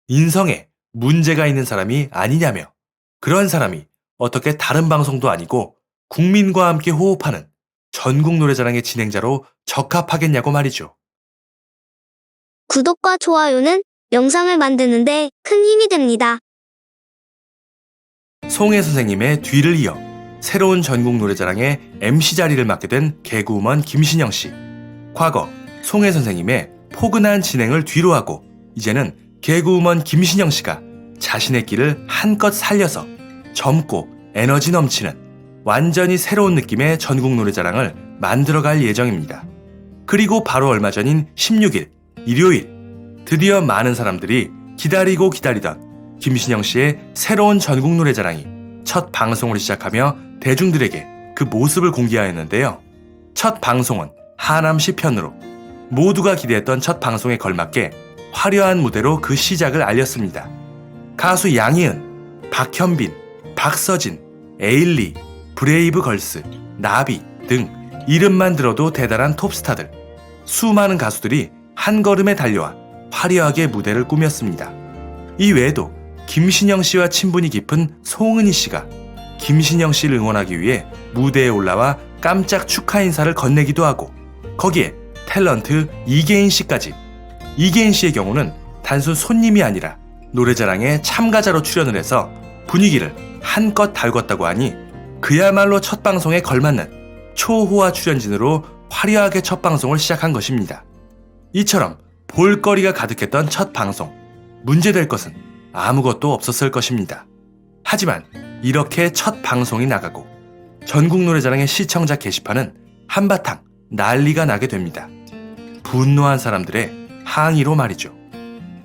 인성에 문제가 있는 사람이 아니냐며 그런 사람이 어떻게 다른 방송도 아니고 국민과 함께 호흡하는 전국 노래자랑의 진행자로 적합하겠냐고 말이죠. 구독과 좋아요는 영상을 만드는데 큰 힘이 됩니다. 송혜 선생님의 뒤를 이어 새로운 전국 노래자랑의 MC 자리를 맡게 된 개그우먼 김신영 씨. 과거 송혜 선생님의 포근한 진행을 뒤로하고 이제는 개그우먼 김신영 씨가 자신의 길을 한껏 살려서 젊고 에너지 넘치는 완전히 새로운 느낌의 전국 노래자랑을 만들어갈 예정입니다. 그리고 바로 얼마 전인 16일 일요일 드디어 많은 사람들이 기다리고 기다리던 김신영 씨의 새로운 전국 노래자랑이 첫 방송을 시작하며 대중들에게 그 모습을 공개하였는데요. 첫 방송은 하남시 편으로 모두가 기대했던 첫 방송에 걸맞게 화려한 무대로 그 시작을 알렸습니다. 가수 양희은, 박현빈, 박서진, 에일리, 브레이브걸스, 나비 등 이름만 들어도 대단한 톱스타들, 수많은 가수들이 한 걸음에 달려와 화려하게 무대를 꾸몄습니다. 이 외에도 김신영 씨와 친분이 깊은 송은희 씨가 김신영 씨를 응원하기 위해 무대에 올라와 깜짝 축하 인사를 건네기도 하고 거기에 탤런트 이계인 씨까지. 이계인 씨의 경우는 단순 손님이 아니라 노래자랑에 참가자로 출연을 해서 분위기를 한껏 달궜다고 하니 그야말로 첫 방송에 걸맞는 초호화 출연진으로 화려하게 첫 방송을 시작한 것입니다. 이처럼 볼거리가 가득했던 첫 방송, 문제될 것은 아무것도 없었을 것입니다. 하지만 이렇게 첫 방송이 나가고 전국 노래자랑의 시청자 게시판은 한바탕 난리가 나게 됩니다. 분노한 사람들의 항의로 말이죠.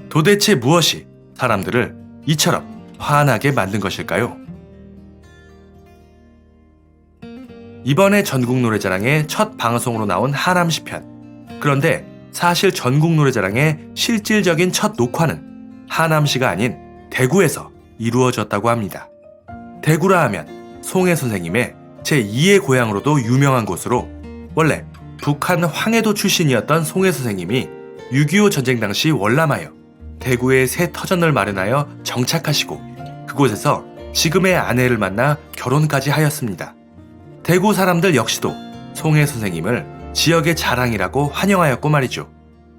도대체 무엇이 사람들을 이처럼 화나게 만든 것일까요? 이번에 전국 노래자랑의 첫 방송으로 나온 하남시 편. 그런데 사실 전국 노래자랑의 실질적인 첫 녹화는 하남시가 아닌 대구에서 이루어졌다고 합니다. 대구라 하면 송혜 선생님의 제2의 고향으로도 유명한 곳으로 원래 북한 황해도 출신이었던 송혜 선생님이 6.25 전쟁 당시 월남하여 대구에 새 터전을 마련하여 정착하시고 그곳에서 지금의 아내를 만나 결혼까지 하였습니다. 대구 사람들 역시도 송혜 선생님을 지역의 자랑이라고 환영하였고 말이죠.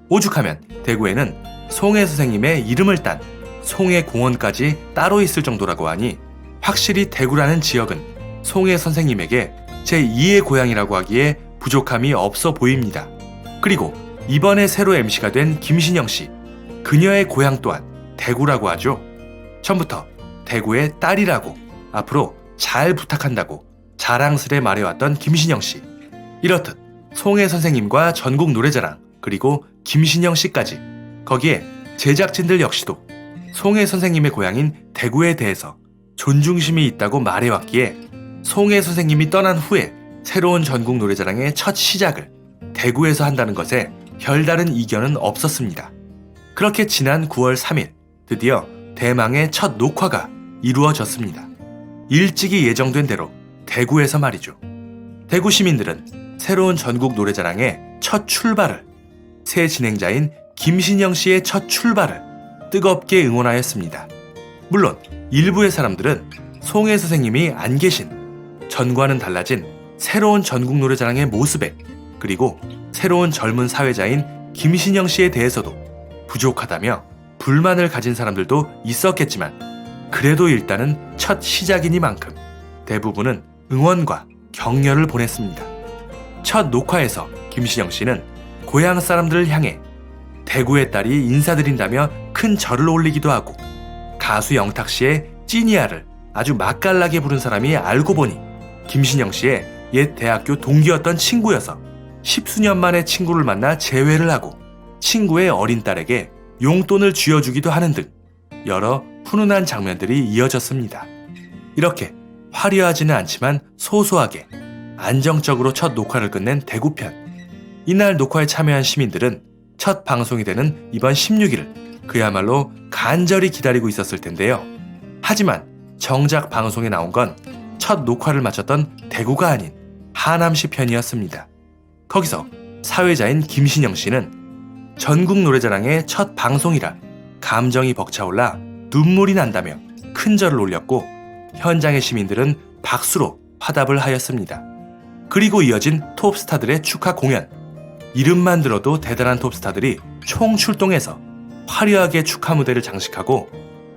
오죽하면 대구에는 송혜 선생님의 이름을 딴 송혜공원까지 따로 있을 정도라고 하니 확실히 대구라는 지역은 송혜 선생님에게 제2의 고향이라고 하기에 부족함이 없어 보입니다. 그리고 이번에 새로 MC가 된 김신영 씨, 그녀의 고향 또한 대구라고 하죠. 처음부터 대구의 딸이라고 앞으로 잘 부탁한다고 자랑스레 말해왔던 김신영 씨. 이렇듯 송혜 선생님과 전국 노래자랑 그리고 김신영 씨까지 거기에 제작진들 역시도 송혜 선생님의 고향인 대구에 대해서 존중심이 있다고 말해왔기에 송혜 선생님이 떠난 후에 새로운 전국 노래자랑의 첫 시작을 대구에서 한다는 것에 별다른 이견은 없었습니다. 그렇게 지난 9월 3일 드디어 대망의 첫 녹화가 이루어졌습니다. 일찍이 예정된 대로 대구에서 말이죠. 대구 시민들은 새로운 전국 노래자랑의 첫 출발을, 새 진행자인 김신영 씨의 첫 출발을 뜨겁게 응원하였습니다. 물론 일부의 사람들은 송혜 선생님이 안 계신 전과는 달라진 새로운 전국 노래자랑의 모습에 그리고 새로운 젊은 사회자인 김신영 씨에 대해서도 부족하다며 불만을 가진 사람들도 있었겠지만 그래도 일단은 첫 시작이니만큼 대부분은 응원과 격려를 보냈습니다. 첫 녹화에서 김신영 씨는 고향 사람들을 향해 대구의 딸이 인사드린다며 큰 절을 올리기도 하고 가수 영탁 씨의 찐이야를 아주 맛깔나게 부른 사람이 알고 보니 김신영 씨의 옛 대학교 동기였던 친구여서 10수년 만에 친구를 만나 재회를 하고 친구의 어린 딸에게 용돈을 쥐어주기도 하는 등 여러 훈훈한 장면들이 이어졌습니다. 이렇게 화려하지는 않지만 소소하게 안정적으로 첫 녹화를 끝낸 대구편. 이날 녹화에 참여한 시민들은 첫 방송이 되는 이번 16일을 그야말로 간절히 기다리고 있었을 텐데요. 하지만 정작 방송에 나온 건 첫 녹화를 마쳤던 대구가 아닌 하남시 편이었습니다. 거기서 사회자인 김신영 씨는 전국 노래자랑의 첫 방송이라 감정이 벅차올라 눈물이 난다며 큰절을 올렸고 현장의 시민들은 박수로 화답을 하였습니다. 그리고 이어진 톱스타들의 축하 공연. 이름만 들어도 대단한 톱스타들이 총출동해서 화려하게 축하 무대를 장식하고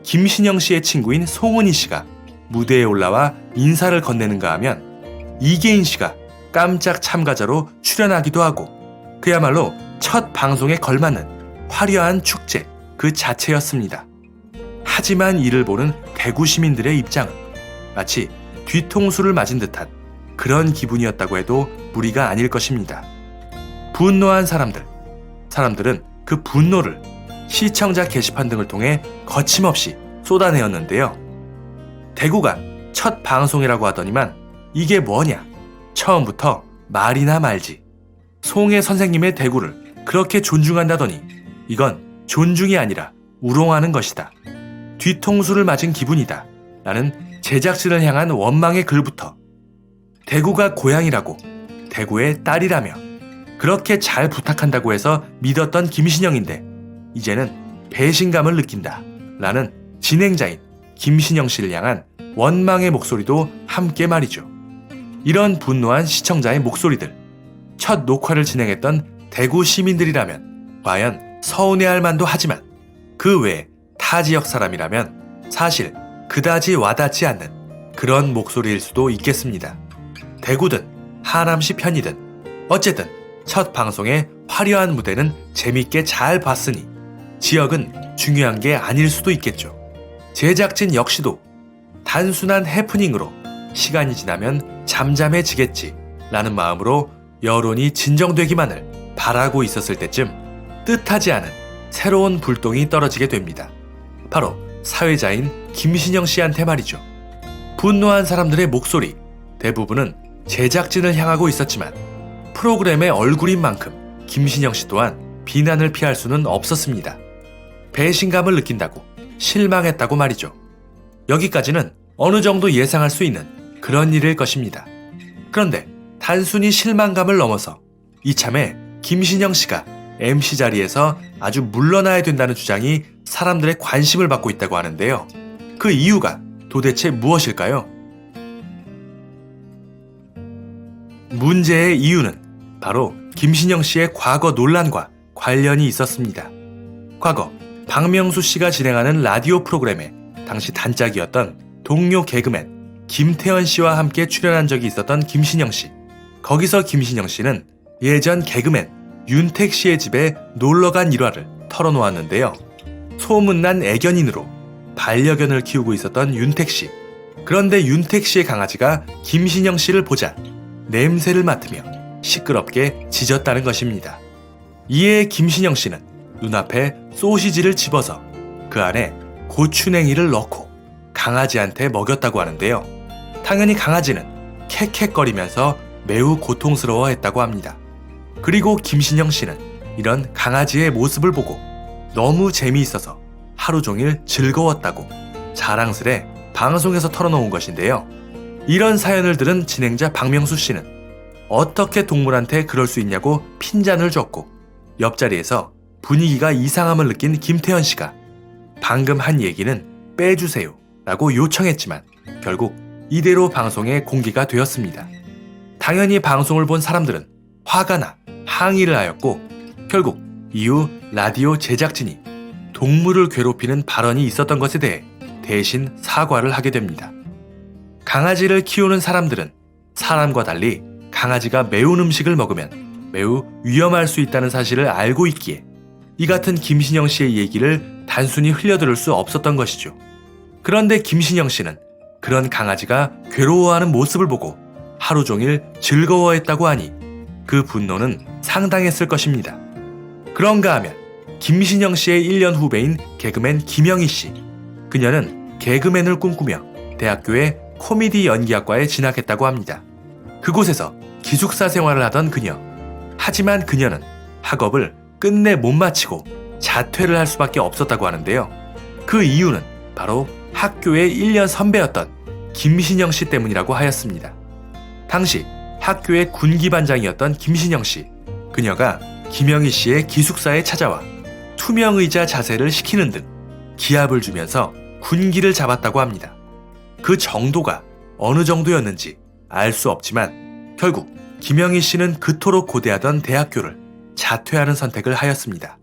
김신영 씨의 친구인 송은희 씨가 무대에 올라와 인사를 건네는가 하면 이계인 씨가 깜짝 참가자로 출연하기도 하고 그야말로 첫 방송에 걸맞는 화려한 축제 그 자체였습니다. 하지만 이를 보는 대구 시민들의 입장은 마치 뒤통수를 맞은 듯한 그런 기분이었다고 해도 무리가 아닐 것입니다. 분노한 사람들은 그 분노를 시청자 게시판 등을 통해 거침없이 쏟아내었는데요. 대구가 첫 방송이라고 하더니만 이게 뭐냐? 처음부터 말이나 말지. 송혜 선생님의 대구를 그렇게 존중한다더니 이건 존중이 아니라 우롱하는 것이다. 뒤통수를 맞은 기분이다. 라는 제작진을 향한 원망의 글부터 대구가 고향이라고 대구의 딸이라며 그렇게 잘 부탁한다고 해서 믿었던 김신영인데 이제는 배신감을 느낀다. 라는 진행자인 김신영 씨를 향한 원망의 목소리도 함께 말이죠. 이런 분노한 시청자의 목소리들, 첫 녹화를 진행했던 대구 시민들이라면 과연 서운해할 만도 하지만 그 외에 타 지역 사람이라면 사실 그다지 와닿지 않는 그런 목소리일 수도 있겠습니다. 대구든 하남시 편이든 어쨌든 첫 방송의 화려한 무대는 재밌게 잘 봤으니 지역은 중요한 게 아닐 수도 있겠죠. 제작진 역시도 단순한 해프닝으로 시간이 지나면 잠잠해지겠지 라는 마음으로 여론이 진정되기만을 바라고 있었을 때쯤 뜻하지 않은 새로운 불똥이 떨어지게 됩니다. 바로 사회자인 김신영 씨한테 말이죠. 분노한 사람들의 목소리 대부분은 제작진을 향하고 있었지만 프로그램의 얼굴인 만큼 김신영 씨 또한 비난을 피할 수는 없었습니다. 배신감을 느낀다고 실망했다고 말이죠. 여기까지는 어느 정도 예상할 수 있는 그런 일일 것입니다. 그런데 단순히 실망감을 넘어서 이참에 김신영 씨가 MC 자리에서 아주 물러나야 된다는 주장이 사람들의 관심을 받고 있다고 하는데요. 그 이유가 도대체 무엇일까요? 문제의 이유는 바로 김신영 씨의 과거 논란과 관련이 있었습니다. 과거 박명수 씨가 진행하는 라디오 프로그램에 당시 단짝이었던 동료 개그맨 김태현 씨와 함께 출연한 적이 있었던 김신영 씨. 거기서 김신영 씨는 예전 개그맨 윤택 씨의 집에 놀러간 일화를 털어놓았는데요. 소문난 애견인으로 반려견을 키우고 있었던 윤택 씨. 그런데 윤택 씨의 강아지가 김신영 씨를 보자 냄새를 맡으며 시끄럽게 짖었다는 것입니다. 이에 김신영 씨는 눈앞에 소시지를 집어서 그 안에 고추냉이를 넣고 강아지한테 먹였다고 하는데요. 당연히 강아지는 캑캑거리면서 매우 고통스러워했다고 합니다. 그리고 김신영 씨는 이런 강아지의 모습을 보고 너무 재미있어서 하루 종일 즐거웠다고 자랑스레 방송에서 털어놓은 것인데요. 이런 사연을 들은 진행자 박명수 씨는 어떻게 동물한테 그럴 수 있냐고 핀잔을 줬고 옆자리에서 분위기가 이상함을 느낀 김태현 씨가 방금 한 얘기는 빼주세요 라고 요청했지만 결국 이대로 방송에 공개가 되었습니다. 당연히 방송을 본 사람들은 화가 나 항의를 하였고 결국 이후 라디오 제작진이 동물을 괴롭히는 발언이 있었던 것에 대해 대신 사과를 하게 됩니다. 강아지를 키우는 사람들은 사람과 달리 강아지가 매운 음식을 먹으면 매우 위험할 수 있다는 사실을 알고 있기에 이 같은 김신영 씨의 얘기를 단순히 흘려들을 수 없었던 것이죠. 그런데 김신영 씨는 그런 강아지가 괴로워하는 모습을 보고 하루 종일 즐거워했다고 하니 그 분노는 상당했을 것입니다. 그런가 하면 김신영 씨의 1년 후배인 개그맨 김영희 씨. 그녀는 개그맨을 꿈꾸며 대학교의 코미디 연기학과에 진학했다고 합니다. 그곳에서 기숙사 생활을 하던 그녀. 하지만 그녀는 학업을 끝내 못 마치고 자퇴를 할 수밖에 없었다고 하는데요. 그 이유는 바로 학교의 1년 선배였던 김신영 씨 때문이라고 하였습니다. 당시 학교의 군기반장이었던 김신영 씨. 그녀가 김영희 씨의 기숙사에 찾아와 투명의자 자세를 시키는 등 기합을 주면서 군기를 잡았다고 합니다. 그 정도가 어느 정도였는지 알 수 없지만 결국 김영희 씨는 그토록 고대하던 대학교를 자퇴하는 선택을 하였습니다.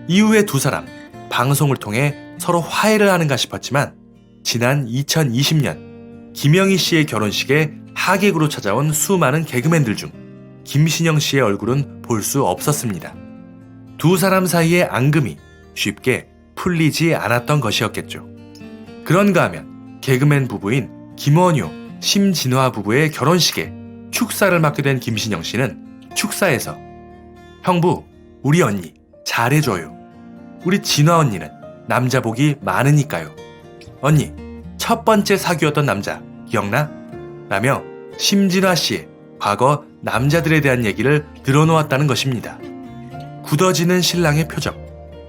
이후에 두 사람 방송을 통해 서로 화해를 하는가 싶었지만 지난 2020년 김영희 씨의 결혼식에 하객으로 찾아온 수많은 개그맨들 중 김신영 씨의 얼굴은 볼 수 없었습니다. 두 사람 사이의 앙금이 쉽게 풀리지 않았던 것이었겠죠. 그런가 하면 개그맨 부부인 김원효, 심진화 부부의 결혼식에 축사를 맡게 된 김신영 씨는 축사에서 형부, 우리 언니 잘해줘요. 우리 진화 언니는 남자 복이 많으니까요. 언니, 첫 번째 사귀었던 남자 기억나? 라며 심진화 씨의 과거 남자들에 대한 얘기를 늘어놓았다는 것입니다. 굳어지는 신랑의 표정.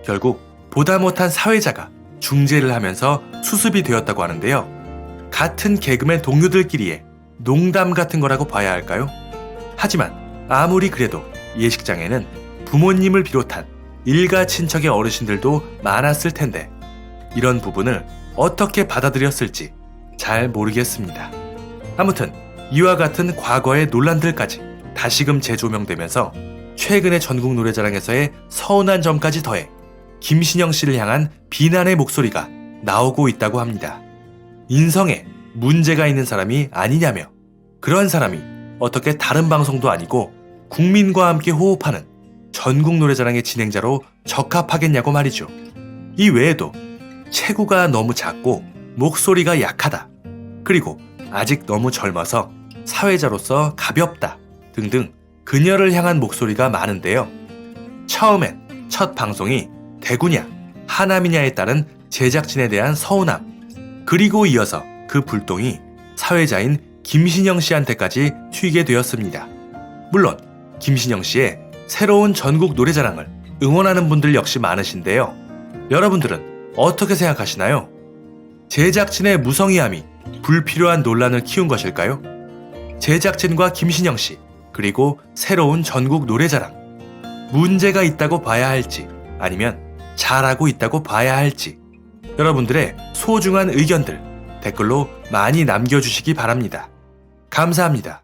결국 보다 못한 사회자가 중재를 하면서 수습이 되었다고 하는데요. 같은 개그맨 동료들끼리의 농담 같은 거라고 봐야 할까요? 하지만 아무리 그래도 예식장에는 부모님을 비롯한 일가 친척의 어르신들도 많았을 텐데 이런 부분을 어떻게 받아들였을지 잘 모르겠습니다. 아무튼 이와 같은 과거의 논란들까지 다시금 재조명되면서 최근의 전국 노래자랑에서의 서운한 점까지 더해 김신영 씨를 향한 비난의 목소리가 나오고 있다고 합니다. 인성에 문제가 있는 사람이 아니냐며 그런 사람이 어떻게 다른 방송도 아니고 국민과 함께 호흡하는 전국 노래자랑의 진행자로 적합하겠냐고 말이죠. 이 외에도 체구가 너무 작고 목소리가 약하다. 그리고 아직 너무 젊어서 사회자로서 가볍다. 등등 그녀를 향한 목소리가 많은데요. 처음엔 첫 방송이 대구냐, 하남이냐에 따른 제작진에 대한 서운함, 그리고 이어서 그 불똥이 사회자인 김신영 씨한테까지 튀게 되었습니다. 물론 김신영 씨의 새로운 전국 노래자랑을 응원하는 분들 역시 많으신데요. 여러분들은 어떻게 생각하시나요? 제작진의 무성의함이 불필요한 논란을 키운 것일까요? 제작진과 김신영 씨, 그리고 새로운 전국 노래자랑, 문제가 있다고 봐야 할지 아니면 잘하고 있다고 봐야 할지 여러분들의 소중한 의견들 댓글로 많이 남겨주시기 바랍니다. 감사합니다.